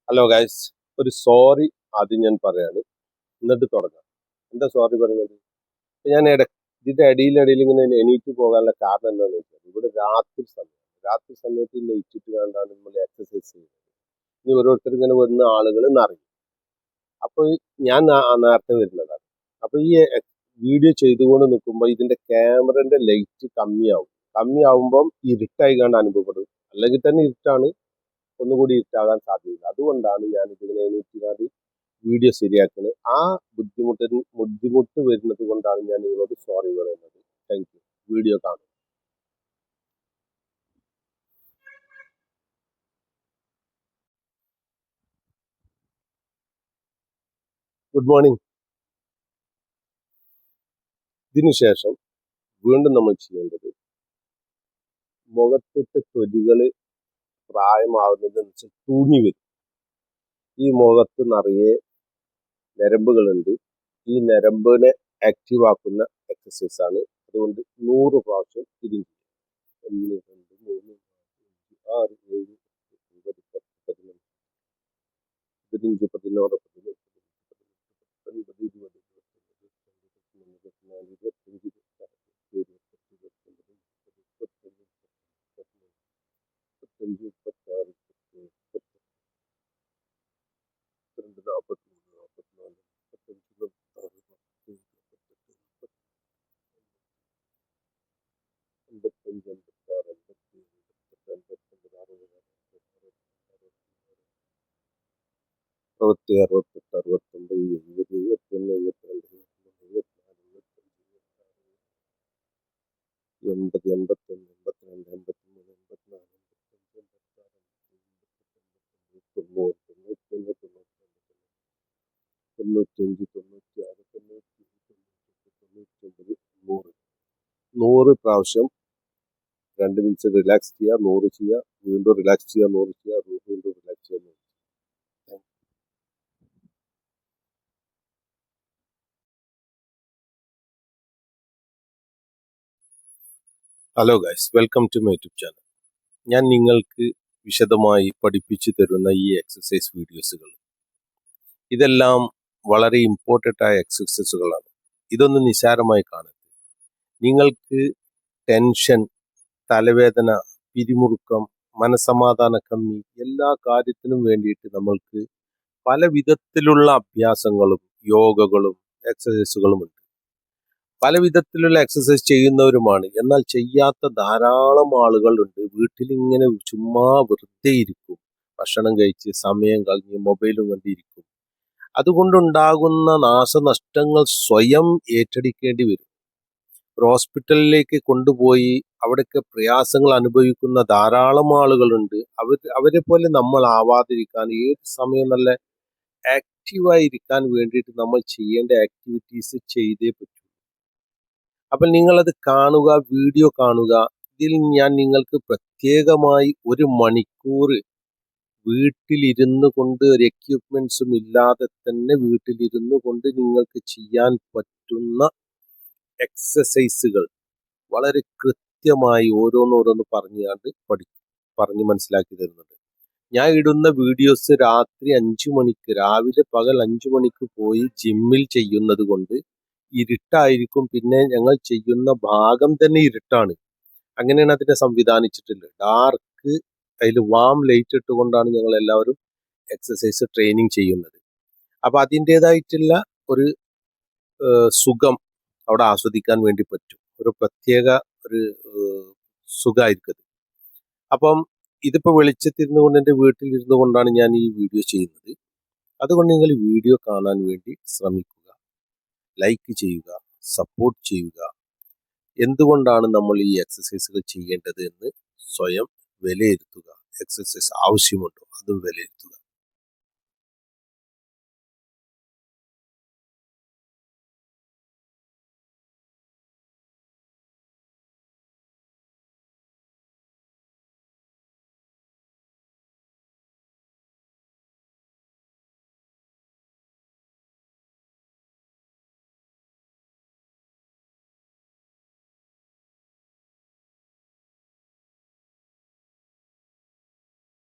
Hello guys, ഒരു sorry ആദ്യം ഞാൻ പറയാണ്, എന്നിട്ട് തുടങ്ങാം. എന്താ സോറി പറയുന്നത്? ഞാൻ ഇതിന്റെ ഇടയിൽ ഇങ്ങനെ എണീറ്റ് പോകാനുള്ള കാരണം എന്താണെന്ന് വെച്ചാൽ, ഇവിടെ രാത്രി സമയത്ത് ലൈറ്റ് ഇട്ട് കണ്ടാണ് നമ്മൾ എക്സസൈസ് ചെയ്യുന്നത്. ഇനി ഓരോരുത്തർ ഇങ്ങനെ വന്ന ആളുകൾ നിറയും. അപ്പോൾ ഞാൻ നേരത്തെ വരുന്നതാണ്. അപ്പോൾ ഈ വീഡിയോ ചെയ്തുകൊണ്ട് നിൽക്കുമ്പോൾ ഇതിന്റെ ക്യാമറന്റെ ലൈറ്റ് കമ്മിയാവുമ്പം ഇരുട്ടായി കണ്ട് അനുഭവപ്പെടും. അല്ലെങ്കിൽ തന്നെ ഇരുട്ടാണ്, ഒന്നുകൂടി ഇരുട്ടാകാൻ സാധ്യതയില്ല. അതുകൊണ്ടാണ് ഞാൻ ഇതിങ്ങനെ എണീറ്റ് വീഡിയോ ശരിയാക്കുന്നത്. ആ ബുദ്ധിമുട്ട് വരുന്നത് കൊണ്ടാണ് ഞാൻ നിങ്ങളോട് സോറി പറയുന്നത്. Thank you. വീഡിയോ കാണും. Good morning. ഇതിനുശേഷം വീണ്ടും നമ്മൾ ചെയ്യേണ്ടത്, മുഖത്തെ തൊലികൾ പ്രായമാവുന്നതനുസരിച്ച് തൂങ്ങി വരും. ഈ മുഖത്ത് നിറയെ ഞരമ്പുകളുണ്ട്. ഈ ഞരമ്പിനെ ആക്റ്റീവ് ആക്കുന്ന എക്സസൈസ് ആണ്. അതുകൊണ്ട് 100 പ്രാവശ്യം തിരിഞ്ഞു. 1, 2, 3, 4, 5, 6, 7, 8, 9, 10, 11, 15, 16, 17, 19, 20, 21, 22, 23, 24, 25, 26, 27, നൂറ് പ്രാവശ്യം 2 മിനിറ്റ് റിലാക്സ് ചെയ്യുക, 100 ചെയ്യുക, വീണ്ടും റിലാക്സ് ചെയ്യുക, 100 ചെയ്യുക, വീണ്ടും റിലാക്സ് ചെയ്യുക. Hello guys, welcome to my YouTube channel. ഞാൻ നിങ്ങൾക്ക് വിശദമായി പഠിപ്പിച്ചു തരുന്ന ഈ എക്സസൈസ് വീഡിയോസുകൾ, ഇതെല്ലാം വളരെ ഇമ്പോർട്ടൻ്റ് ആയ എക്സസൈസുകളാണ്. ഇതൊന്നും നിസ്സാരമായി കാണരുത്. നിങ്ങൾക്ക് ടെൻഷൻ, തലവേദന, പിരിമുറുക്കം, മനസമാധാന കമ്മി, എല്ലാ കാര്യത്തിനും വേണ്ടിയിട്ട് നമ്മൾക്ക് പല വിധത്തിലുള്ള അഭ്യാസങ്ങളും യോഗകളും എക്സസൈസുകളും ഉണ്ട്. പല വിധത്തിലുള്ള എക്സസൈസ് ചെയ്യുന്നവരുമാണ്. എന്നാൽ ചെയ്യാത്ത ധാരാളം ആളുകളുണ്ട്. വീട്ടിലിങ്ങനെ ചുമ്മാ വെറുതെ ഇരിക്കും, ഭക്ഷണം കഴിച്ച് സമയം കളഞ്ഞ് മൊബൈലും കണ്ടിരിക്കും. അതുകൊണ്ടുണ്ടാകുന്ന നാശനഷ്ടങ്ങൾ സ്വയം ഏറ്റെടുക്കേണ്ടി വരും. ഒരു ഹോസ്പിറ്റലിലേക്ക് കൊണ്ടുപോയി അവിടെയൊക്കെ പ്രയാസങ്ങൾ അനുഭവിക്കുന്ന ധാരാളം ആളുകളുണ്ട്. അവരെ പോലെ നമ്മൾ ആവാതിരിക്കാൻ, ഏത് സമയം നല്ല ആക്റ്റീവായിരിക്കാൻ വേണ്ടിയിട്ട് നമ്മൾ ചെയ്യേണ്ട ആക്ടിവിറ്റീസ് ചെയ്തേ പറ്റൂ. അപ്പോൾ നിങ്ങളത് കാണുക, വീഡിയോ കാണുക. ഇതിൽ ഞാൻ നിങ്ങൾക്ക് പ്രത്യേകമായി 1 മണിക്കൂർ വീട്ടിലിരുന്നു കൊണ്ട്, ഒരു എക്യുപ്മെന്റ്സും ഇല്ലാതെ തന്നെ വീട്ടിലിരുന്നു കൊണ്ട് നിങ്ങൾക്ക് ചെയ്യാൻ പറ്റുന്ന എക്സസൈസുകൾ വളരെ കൃത്യമായി ഓരോന്നോരോന്ന് പറഞ്ഞ് മനസ്സിലാക്കി തരുന്നുണ്ട്. ഞാൻ ഇടുന്ന വീഡിയോസ് രാത്രി 5 മണിക്ക്, പകൽ 5 മണിക്ക് പോയി ജിമ്മിൽ ചെയ്യുന്നത് കൊണ്ട് ഇരുട്ടായിരിക്കും. പിന്നെ ഞങ്ങൾ ചെയ്യുന്ന ഭാഗം തന്നെ ഇരുട്ടാണ്. അങ്ങനെയാണ് അതിനെ സംവിധാനിച്ചിട്ടുള്ളത്. ഡാർക്ക്, അതിൽ വാം ലൈറ്റ് ഇട്ടുകൊണ്ടാണ് ഞങ്ങൾ എല്ലാവരും എക്സസൈസ് ട്രെയിനിങ് ചെയ്യുന്നത്. അപ്പൊ അതിൻ്റെതായിട്ടുള്ള ഒരു സുഖം അവിടെ ആസ്വദിക്കാൻ വേണ്ടി പറ്റും. ഒരു പ്രത്യേക ഒരു സുഖമായിരിക്കും. അപ്പം ഇതിപ്പോൾ വെളിച്ചത്തിരുന്നു കൊണ്ട്, എൻ്റെ വീട്ടിലിരുന്നു കൊണ്ടാണ് ഞാൻ ഈ വീഡിയോ ചെയ്യുന്നത്. അതുകൊണ്ട് നിങ്ങൾ വീഡിയോ കാണാൻ വേണ്ടി ശ്രമിക്കുക, ലൈക്ക് ചെയ്യുക, സപ്പോർട്ട് ചെയ്യുക. എന്തുകൊണ്ടാണ് നമ്മൾ ഈ എക്സസൈസുകൾ ചെയ്യേണ്ടത് എന്ന് സ്വയം വിലയിരുത്തുക. എക്സസൈസ് ആവശ്യമുണ്ടോ അതും വിലയിരുത്തുക.